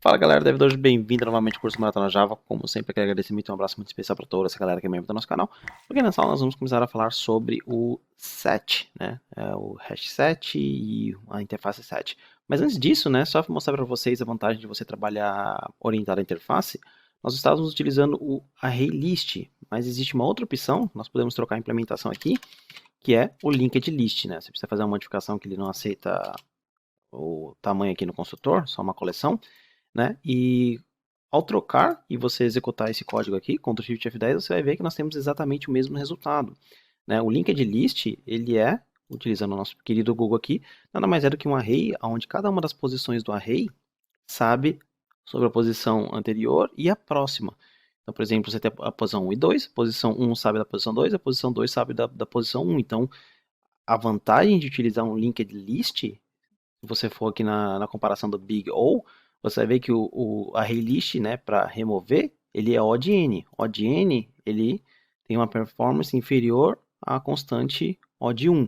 Fala galera, devedores, bem-vindo novamente ao curso Maratona Java. Como sempre, aquele agradecimento e um abraço muito especial para toda essa galera que é membro do nosso canal. Porque nessa aula nós vamos começar a falar sobre o set, né? O hash set e a interface set. Mas antes disso, né, só para mostrar para vocês a vantagem de você trabalhar orientado à interface, nós estávamos utilizando o ArrayList, mas existe uma outra opção, nós podemos trocar a implementação aqui, que é o linked list, né? Você precisa fazer uma modificação que ele não aceita o tamanho aqui no construtor, só uma coleção, né? E ao trocar e você executar esse código aqui, Ctrl Shift F10, você vai ver que nós temos exatamente o mesmo resultado, né? O linked list, ele é, utilizando o nosso querido Google aqui, nada mais é do que um array, onde cada uma das posições do array sabe sobre a posição anterior e a próxima. Então, por exemplo, você tem a posição 1 e 2, a posição 1 sabe da posição 2, a posição 2 sabe da posição 1. Então, a vantagem de utilizar um linked list, se você for aqui na comparação do big O, você vai ver que o ArrayList, né, para remover, ele é O de N. O de N, ele tem uma performance inferior à constante O de 1.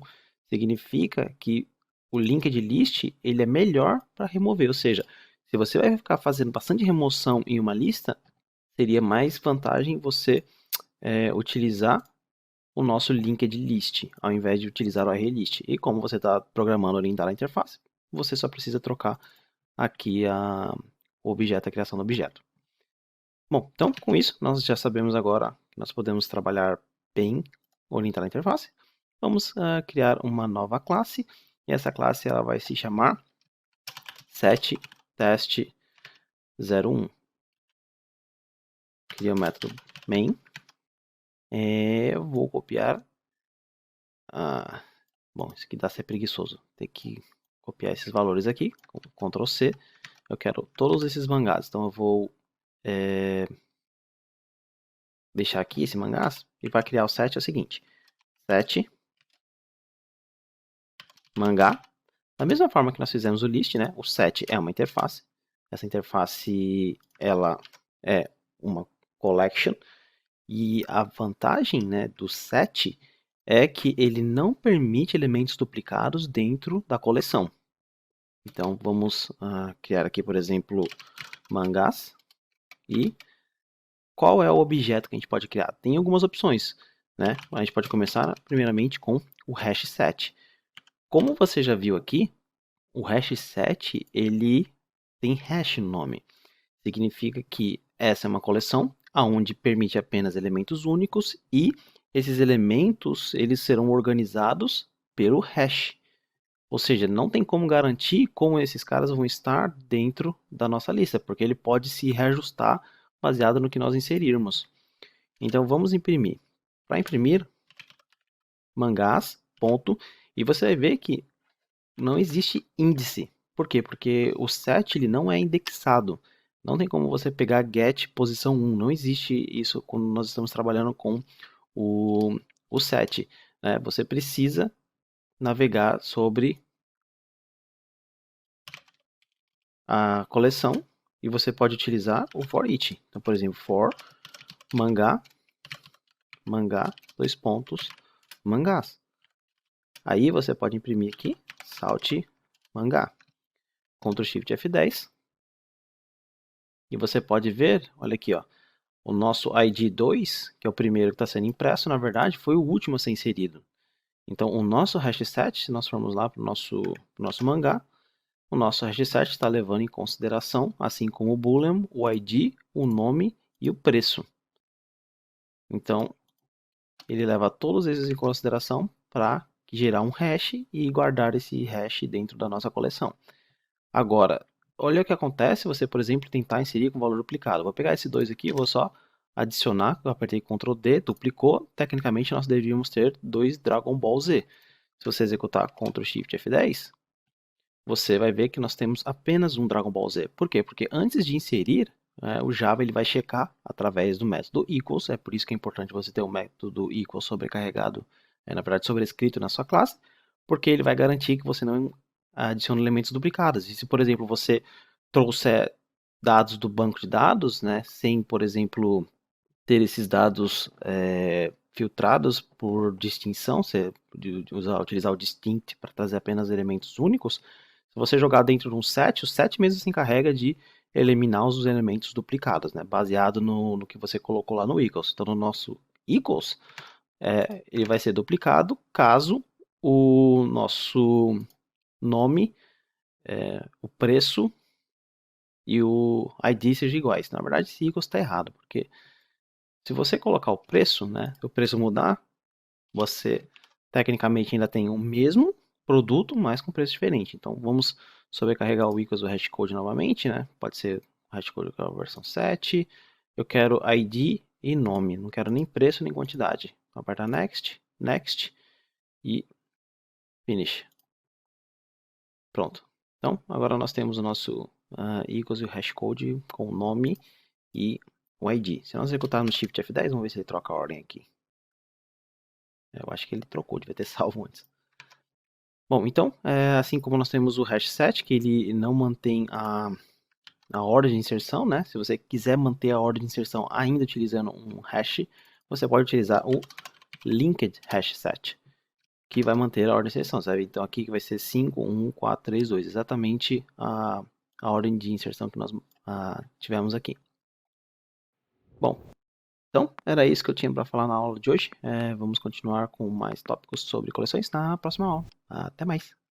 Significa que o linked list, ele é melhor para remover. Ou seja, se você vai ficar fazendo bastante remoção em uma lista, seria mais vantagem você utilizar o nosso linked list, ao invés de utilizar o ArrayList. E como você está programando orientar a interface, você só precisa trocar aqui o objeto, a criação do objeto. Bom, então com isso nós já sabemos agora que nós podemos trabalhar bem orientar a interface. Vamos criar uma nova classe, e essa classe ela vai se chamar setTest01. Cria o método main. Eu vou copiar. Bom, isso aqui dá a ser preguiçoso. Tem que copiar esses valores aqui, com Ctrl C. Eu quero todos esses mangás, então eu vou deixar aqui esse mangás, e para criar o set é o seguinte: set mangá. Da mesma forma que nós fizemos o list, né? O set é uma interface. Essa interface ela é uma collection, e a vantagem, né, do set é que ele não permite elementos duplicados dentro da coleção. Então vamos criar aqui, por exemplo, mangás. E qual é o objeto que a gente pode criar? Tem algumas opções, né? A gente pode começar primeiramente com o hash set. Como você já viu aqui, o hash set ele tem hash no nome. Significa que essa é uma coleção onde permite apenas elementos únicos, e esses elementos eles serão organizados pelo hash. Ou seja, não tem como garantir como esses caras vão estar dentro da nossa lista, porque ele pode se reajustar baseado no que nós inserirmos. Então vamos imprimir. Para imprimir, mangás, ponto, e você vai ver que não existe índice. Por quê? Porque o set ele não é indexado. Não tem como você pegar get posição 1. Não existe isso quando nós estamos trabalhando com o set, né? Você precisa navegar sobre a coleção e você pode utilizar o for each. Então, por exemplo, for mangá, dois pontos, mangás. Aí você pode imprimir aqui, salt mangá. Ctrl Shift F10. E você pode ver, olha aqui, ó, o nosso ID 2, que é o primeiro que está sendo impresso, na verdade, foi o último a ser inserido. Então, o nosso hash set, se nós formos lá para o nosso mangá, o nosso hash set está levando em consideração, assim como o boolean, o ID, o nome e o preço. Então, ele leva todos esses em consideração para gerar um hash e guardar esse hash dentro da nossa coleção. Agora, olha o que acontece se você, por exemplo, tentar inserir com valor duplicado. Vou pegar esse 2 aqui, vou só adicionar, eu apertei Ctrl D, duplicou. Tecnicamente, nós deveríamos ter 2 Dragon Ball Z. Se você executar Ctrl Shift F10, você vai ver que nós temos apenas um Dragon Ball Z. Por quê? Porque antes de inserir, o Java ele vai checar através do método equals. É por isso que é importante você ter o método equals sobrecarregado, na verdade sobrescrito na sua classe, porque ele vai garantir que você não adicione elementos duplicados. E se, por exemplo, você trouxer dados do banco de dados, né, sem, por exemplo, ter esses dados filtrados por distinção, utilizar o distinct para trazer apenas elementos únicos, se você jogar dentro de um set, o set mesmo se encarrega de eliminar os elementos duplicados, né? Baseado no que você colocou lá no equals. Então, no nosso equals, ele vai ser duplicado caso o nosso nome, o preço e o ID sejam iguais. Na verdade, esse equals está errado, porque se você colocar o preço, né, o preço mudar, você tecnicamente ainda tem o mesmo produto, mas com preço diferente. Então, vamos sobrecarregar o equals do hashcode novamente, né? Pode ser hashcode com a versão 7. Eu quero ID e nome, não quero nem preço nem quantidade. Então, apertar Next, Next e Finish. Pronto. Então, agora nós temos o nosso equals e o hashcode com o nome e o ID. Se nós executarmos no Shift F10, vamos ver se ele troca a ordem aqui. Eu acho que ele trocou, devia ter salvo antes. Bom, então, assim como nós temos o hash set, que ele não mantém a ordem de inserção, né? Se você quiser manter a ordem de inserção ainda utilizando um hash, você pode utilizar o linked hash set, que vai manter a ordem de inserção, sabe? Então aqui que vai ser 5, 1, 4, 3, 2, exatamente a ordem de inserção que nós tivemos aqui. Bom, então era isso que eu tinha para falar na aula de hoje. Vamos continuar com mais tópicos sobre coleções na próxima aula. Até mais!